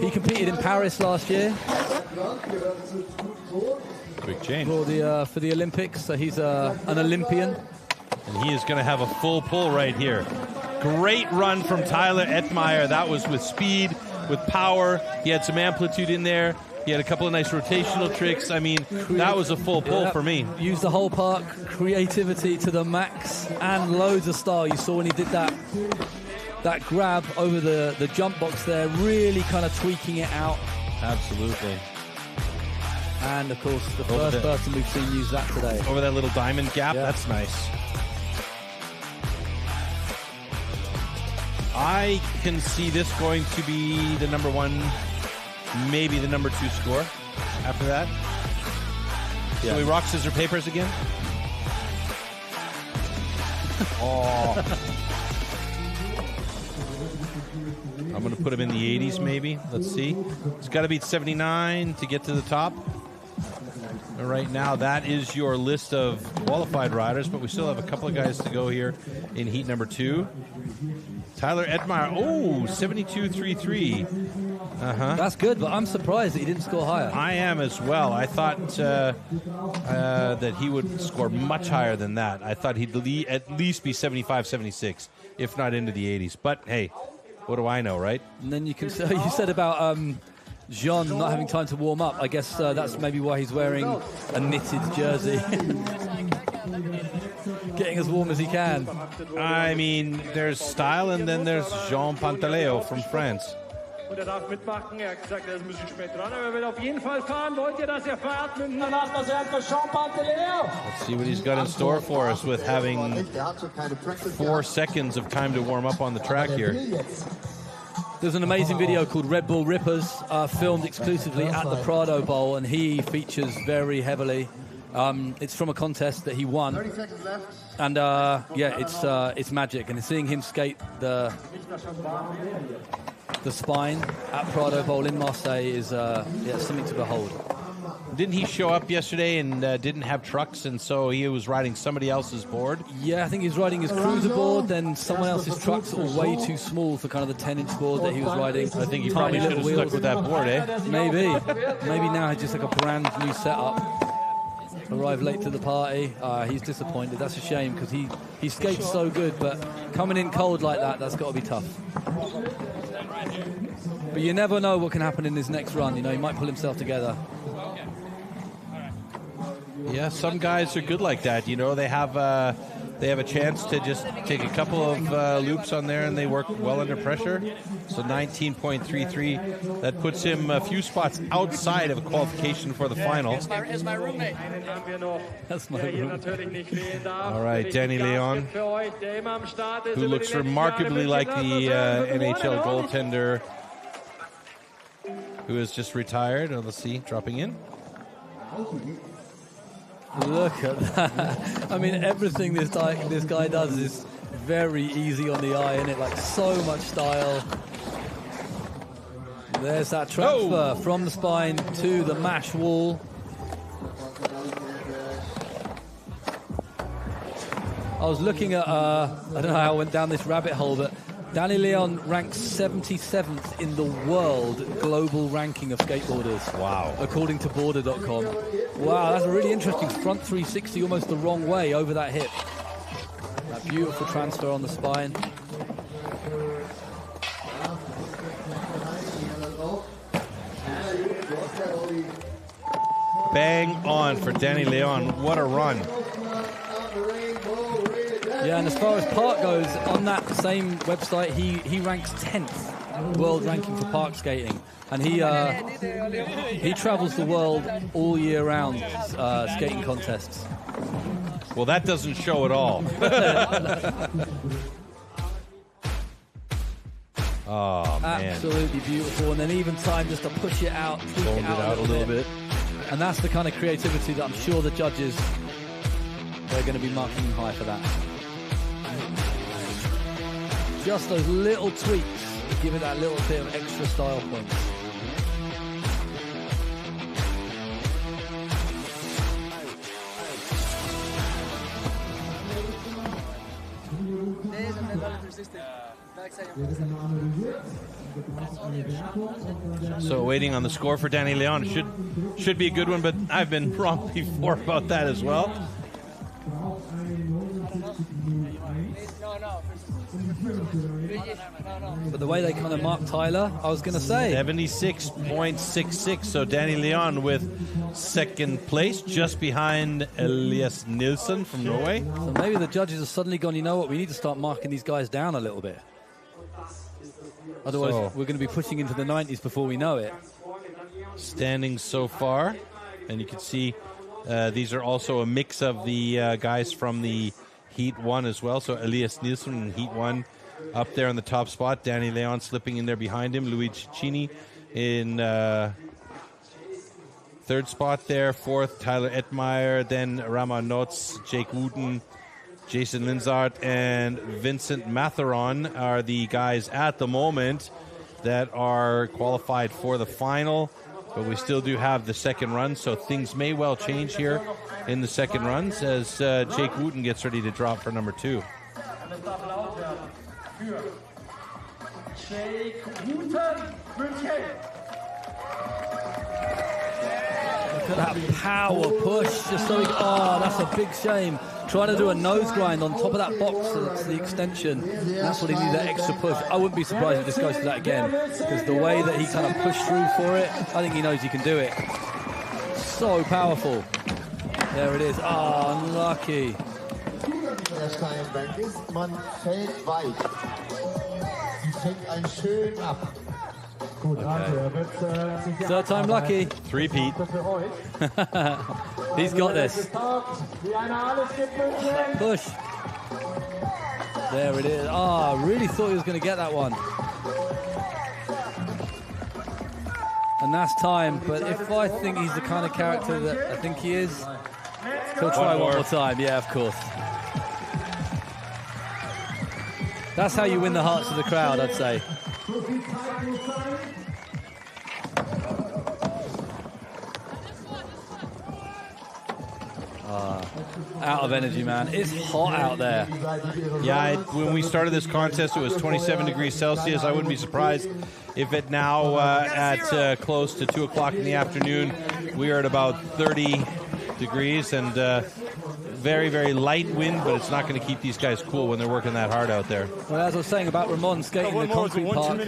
He competed in Paris last year. Quick change. For the Olympics, so he's an Olympian. And he is going to have a full pull right here. Great run from Tyler Ettmeyer. That was with speed, with power. He had some amplitude in there. He had a couple of nice rotational tricks. I mean, that was a full pull for me. Used the whole park, creativity to the max, and loads of style. You saw when he did that grab over the jump box there, really kind of tweaking it out. Absolutely. And, of course, the first person we've seen use that today. Over that little diamond gap, that's nice. I can see this going to be the number 1, maybe the number 2 score after that. Yeah. So we rock, scissors, papers again? Oh. I'm going to put him in the 80s maybe. Let's see. It's got to beat 79 to get to the top. And right now, that is your list of qualified riders, but we still have a couple of guys to go here in heat number 2. Tyler Ettmeyer, 72.33. That's good, but I'm surprised that he didn't score higher. I am as well. I thought that he would score much higher than that. I thought he'd at least be 75, 76, if not into the 80s. But hey, what do I know, right? And then you said about Jean not having time to warm up. I guess that's maybe why he's wearing a knitted jersey. Getting as warm as he can. I mean, there's style, and then there's Jean Pantaleo from France. Let's see what he's got in store for us with having 4 seconds of time to warm up on the track here. There's an amazing video called Red Bull Rippers, filmed exclusively at the Prado Bowl, and he features very heavily. It's from a contest that he won, and it's magic. And seeing him skate the spine at Prado Bowl in Marseille is something to behold. Didn't he show up yesterday and didn't have trucks, and so he was riding somebody else's board? Yeah, I think he was riding his cruiser board, then someone else's trucks that were way too small for kind of the 10-inch board that he was riding. I think he probably should have stuck with that board, eh? Maybe now he's just like a brand new setup. Arrived late to the party. He's disappointed. That's a shame because he skates so good, but coming in cold like that's got to be tough. But you never know what can happen in his next run. You know, he might pull himself together. Yeah, some guys are good like that. You know, they have a chance to just take a couple of loops on there, and they work well under pressure. So 19.33, that puts him a few spots outside of a qualification for the final. That's my roommate. That's my roommate. All right, Danny Leon, who looks remarkably like the NHL goaltender who has just retired. Oh, let's see, dropping in. Look at that. I mean, everything this guy does is very easy on the eye, isn't it? Like, so much style. There's that transfer from the spine to the mash wall. I was looking at, I don't know how I went down this rabbit hole, but Danny Leon ranks 77th in the world global ranking of skateboarders. Wow. According to border.com. Wow, that's a really interesting front 360 almost the wrong way over that hip. That beautiful transfer on the spine. Bang on for Danny Leon. What a run. Yeah, and as far as park goes, on that same website, he ranks 10th world ranking for park skating. And he travels the world all year round skating contests. Well, that doesn't show at all. Oh, man. Absolutely beautiful. And then even time just to push it out, tweak it out a little bit. And that's the kind of creativity that I'm sure the judges, they're going to be marking him high for that. Just those little tweaks give it that little bit of extra style points. So waiting on the score for Danny Leon. Should be a good one, but I've been wrong before about that as well. But the way they kind of mark Tyler, I was going to say 76.66. So Danny Leon with second place, just behind Elias Nilsson from Norway. So maybe the judges have suddenly gone, you know what, we need to start marking these guys down a little bit. Otherwise, we're going to be pushing into the 90s before we know it. Standings so far, and you can see these are also a mix of the guys from the Heat 1 as well. So Elias Nilsson in Heat 1 up there in the top spot. Danny Leon slipping in there behind him. Luigi Cini in third spot there. Fourth, Tyler Ettmeyer. Then Rama Notz, Jake Wooten, Jason Linzart, and Vincent Matheron are the guys at the moment that are qualified for the final. But we still do have the second run, so things may well change here in the second runs as Jake Wooten gets ready to drop for number 2. Look at that power push. Just so that's a big shame. Trying to do a nose grind on top of that box to the extension. That's what he needed, that extra push. I wouldn't be surprised if this goes to that again, because the way that he kind of pushed through for it, I think he knows he can do it. So powerful. There it is. Oh, unlucky. Man fällt weit. Fängt einen schön ab. Third time lucky. Three-peat. He's got this. Push. There it is. I really thought he was going to get that one. And that's time. But if I think he's the kind of character that I think he is, he'll try one more time. Yeah, of course. That's how you win the hearts of the crowd, I'd say. Out of energy, man. It's hot out there. Yeah, when we started this contest, it was 27 degrees Celsius. I wouldn't be surprised if it now at close to 2 o'clock in the afternoon, we are at about 30 degrees and very, very light wind, but it's not going to keep these guys cool when they're working that hard out there. Well, as I was saying about Ramon skating in the concrete park,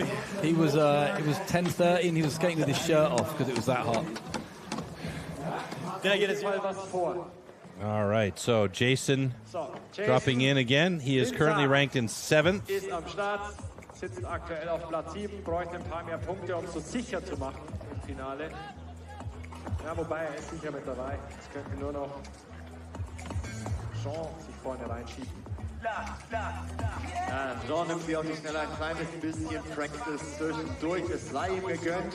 it was 10:30 and he was skating with his shirt off because it was that hot. All right, so Jason dropping in again. He is currently ranked in 7th. Sitzt aktuell auf Platz 7, bräuchte ein paar mehr Punkte, um es so sicher zu machen im Finale. Ja, wobei er ist sicher mit dabei. Es könnte nur noch Jean sich vorne reinschieben. Ja, Jean nimmt sich auf die Schnelle ein kleines bisschen Practice zwischendurch. Es sei ihm gegönnt.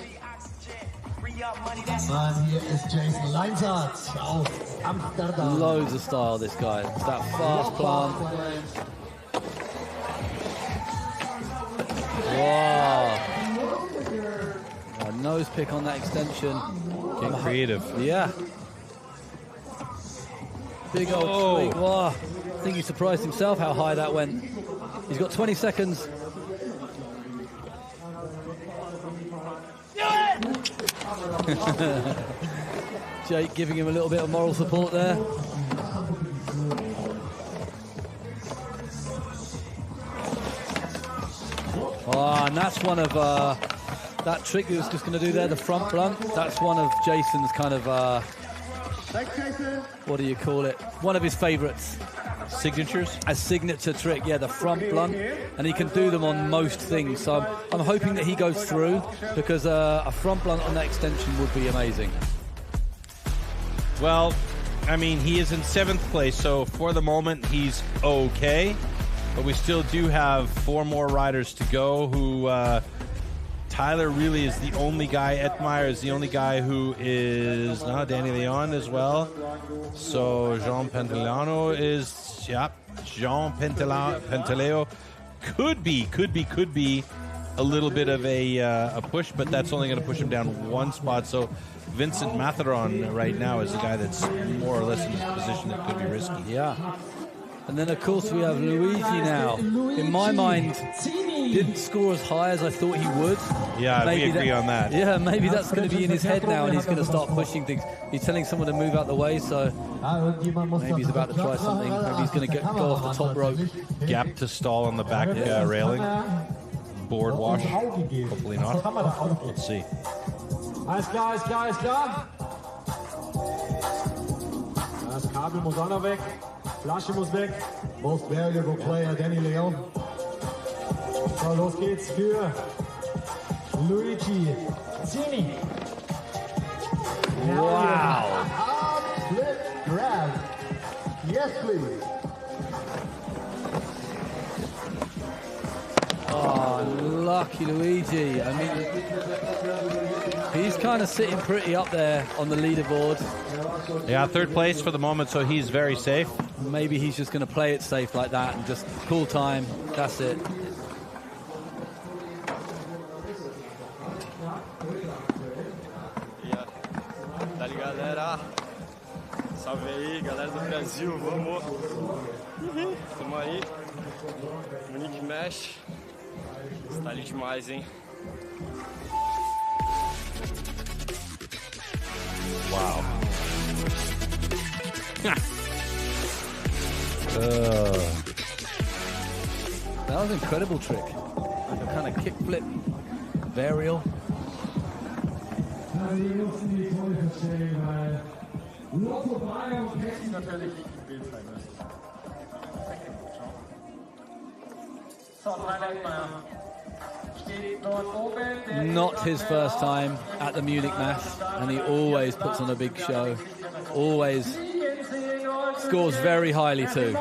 Hier ist Jason Linzart aus Amsterdam. Loads of style, this guy. It's that fast plant. Wow. A nose pick on that extension. Getting creative. Yeah. Big old tweak. Wow. I think he surprised himself how high that went. He's got 20 seconds. Jake giving him a little bit of moral support there. Oh, and that's one of that trick he was just going to do there, the front blunt. That's one of Jason's kind of what do you call it? One of his favourites. signatures? A signature trick, yeah, the front blunt, and he can do them on most things. So I'm hoping that he goes through, because a front blunt on that extension would be amazing. Well, I mean, he is in 7th place, so for the moment he's okay. But we still do have 4 more riders to go. Who Tyler really is the only guy. Ettmeyer is the only guy who is Danny Leon as well. So Jean Pentalano is Jean Pentaleo could be a little bit of a push, but that's only going to push him down 1 spot. So Vincent Matheron right now is the guy that's more or less in this position that could be risky. Yeah. And then, of course, we have Luigi now. In my mind, didn't score as high as I thought he would. Yeah, we agree on that. Yeah, maybe that's going to be in his head now, and he's going to start pushing things. He's telling someone to move out the way, so maybe he's about to try something. Maybe he's going to go off the top rope. Gap to stall on the back railing. Board wash. Hopefully not. Let's see. Alles klar, alles klar, alles klar. Das Kabel muss auch noch weg. Flasche muss weg. Most valuable player, Danny Leon. So, los geht's für Luigi Zini. Wow. Flip grab. Yes, please. Oh, lucky Luigi. I mean, he's kind of sitting pretty up there on the leaderboard. Yeah, 3rd place for the moment, so he's very safe. Maybe he's just going to play it safe like that and just cool time. That's it. Dali galera, salve aí, galera do Brasil, vamos! Tamo aí, Munich Mesh, está ali demais, hein? Wow. That was an incredible trick. Like a kind of kick flip, varial. Not his first time at the Munich Mash, and he always puts on a big show. Always scores very highly too.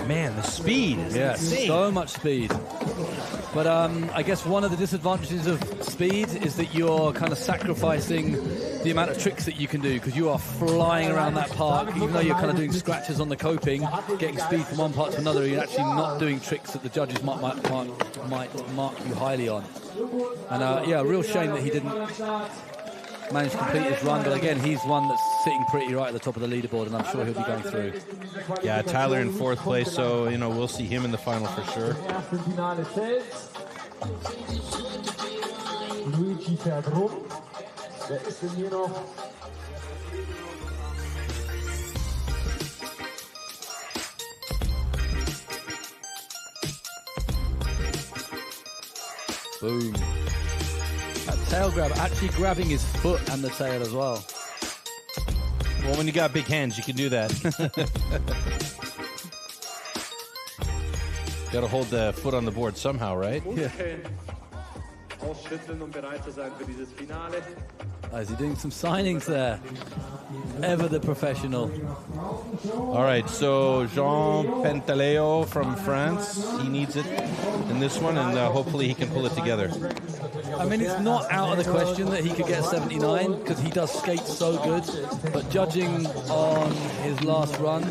Man, the speed is insane. So much speed. But I guess one of the disadvantages of speed is that you're kind of sacrificing the amount of tricks that you can do, because you are flying around that park. Even though you're kind of doing scratches on the coping, getting speed from one part to another, you're actually not doing tricks that the judges might mark you highly on. And yeah, a real shame that he didn't manage to complete his run, but again, he's one that's sitting pretty right at the top of the leaderboard, and I'm sure he'll be going through. Yeah, Tyler in 4th place, so you know we'll see him in the final for sure. Luigi fährt rum. Wer ist denn hier noch? Boom. That tail grab, actually grabbing his foot and the tail as well. Well, when you got big hands, you can do that. Got to hold the foot on the board somehow, right? Yeah. Ausschütteln, bereit zu sein für dieses Finale. Is he doing some signings there? Ever the professional. All right, so Jean Pentaleo from France, he needs it in this one, and hopefully he can pull it together. I mean, it's not out of the question that he could get 79, because he does skate so good, but judging on his last run,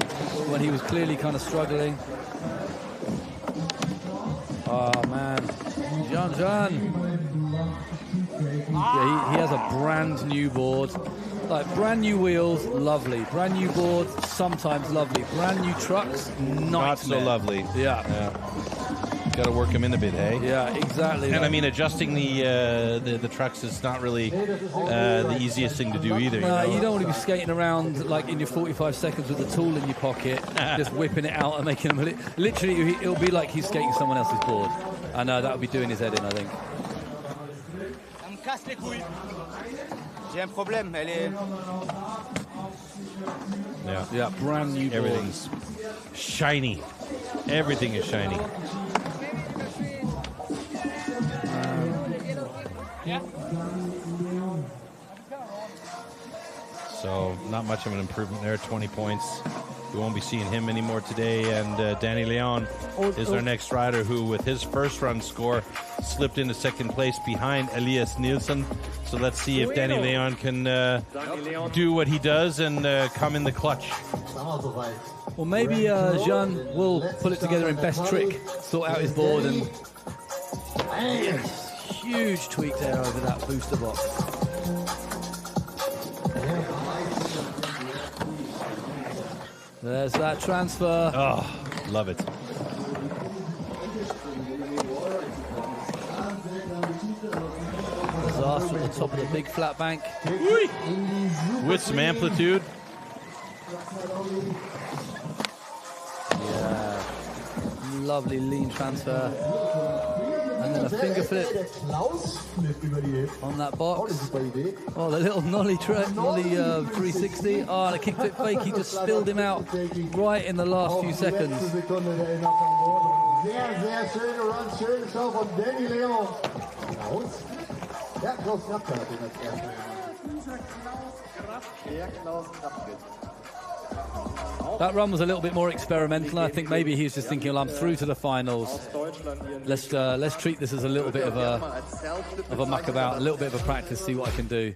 when he was clearly kind of struggling. Oh, man. Jean. Yeah, he has a brand new board. Like, brand new wheels, lovely. Brand new board, sometimes lovely. Brand new trucks, not so lovely. Yeah. Got to work him in a bit, hey? Yeah, exactly. And I mean, adjusting the trucks is not really the easiest thing to do either. No, you don't want to be skating around like in your 45 seconds with the tool in your pocket, just whipping it out and making him. Literally, it'll be like he's skating someone else's board, and that would be doing his head in, I think. Elle me casse les couilles. J'ai un problème. Elle est. Yeah, brand new. Everything's shiny. Everything is shiny. So not much of an improvement there. 20 points. We won't be seeing him anymore today. And Danny Leon is our next rider, who, with his first run score, slipped into second place behind Elias Nielsen. So let's see if Danny Leon can do what he does and come in the clutch. Well, maybe Jean will pull it together in best trick, sort out his board, and huge tweak there over that booster box. There's that transfer. Oh, love it. Disaster at the top of the big flat bank. With some amplitude. Yeah. Lovely lean transfer. And then a finger flip on that box. Oh, the little nollie 360. Oh, and a kick flip fake. He just spilled him out right in the last few seconds. Sehr, sehr schöne Run, schöne Show von Danny Leon. Klaus? Ja, Klaus Knapp hat den als erster. That run was a little bit more experimental. I think maybe he was just thinking, well, I'm through to the finals. Let's treat this as a little bit of a muck about, a little bit of a practice, see what I can do.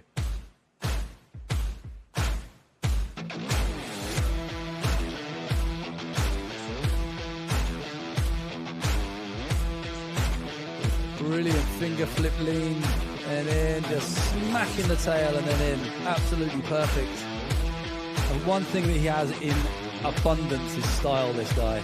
Brilliant finger flip lean, and then just smacking the tail and then in. Absolutely perfect. And one thing that he has in abundance is style, this guy.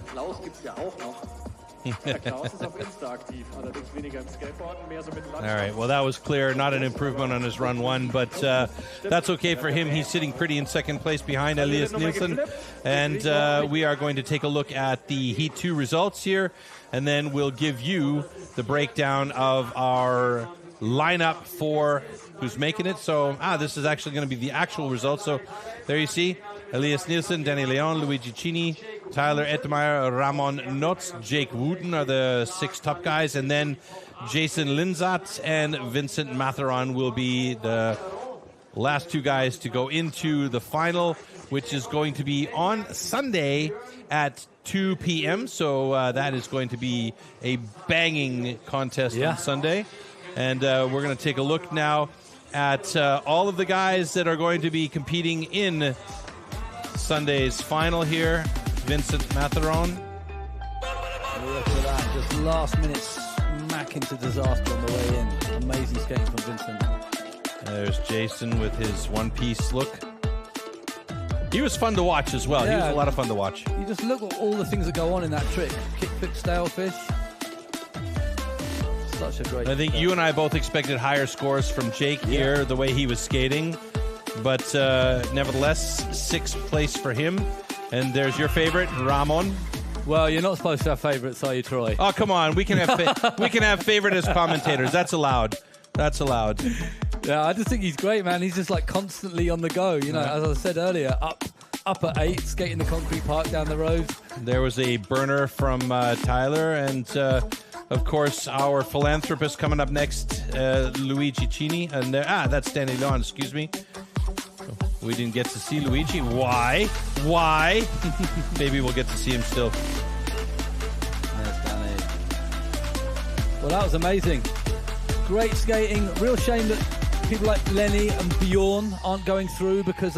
Klaus gibt's ja auch noch. Klaus ist auf Insta aktiv, allerdings weniger im Skateboarden, mehr so mit Land. All right, well, that was clear. Not an improvement on his run one, but that's okay for him. He's sitting pretty in second place behind Elias Nielsen. And we are going to take a look at the Heat 2 results here, and then we'll give you the breakdown of our lineup for who's making it. So, this is actually going to be the actual results. So, there you see, Elias Nielsen, Danny Leon, Luigi Cini, Tyler Ettemeyer, Ramon Notz, Jake Wooten are the 6 top guys, and then Jason Linzat and Vincent Matheron will be the last 2 guys to go into the final, which is going to be on Sunday at 2 p.m. So that is going to be a banging contest on Sunday. And we're going to take a look now at all of the guys that are going to be competing in Sunday's final here. Vincent Matheron. Look at that, just last minute smack into disaster on the way in. Amazing skating from Vincent. There's Jason with his one-piece look. He was fun to watch as well. Yeah. He was a lot of fun to watch. You just look at all the things that go on in that trick. Kickflip stalefish. Such a great. I think you and I both expected higher scores from Jake here, the way he was skating. But nevertheless, 6th place for him. And there's your favorite, Ramon. Well, you're not supposed to have favorites, are you, Troy? Oh, come on. We can have we can have favorite as commentators. That's allowed. That's allowed. Yeah, I just think he's great, man. He's just like constantly on the go. You know, as I said earlier, up at 8, skating the concrete park down the road. There was a burner from Tyler, and of course our philanthropist coming up next, Luigi Cini, and that's Danny Leon. Excuse me. We didn't get to see Luigi. Why? Maybe we'll get to see him still. There's Danny. Well, that was amazing. Great skating. Real shame that people like Lenny and Bjorn aren't going through, because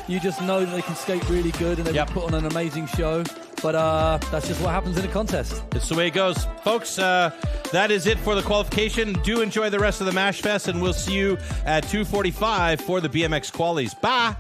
you just know that they can skate really good and they put on an amazing show. But that's just what happens in a contest. It's the way it goes. Folks, that is it for the qualification. Do enjoy the rest of the MASH Fest, and we'll see you at 2:45 for the BMX qualies. Bye!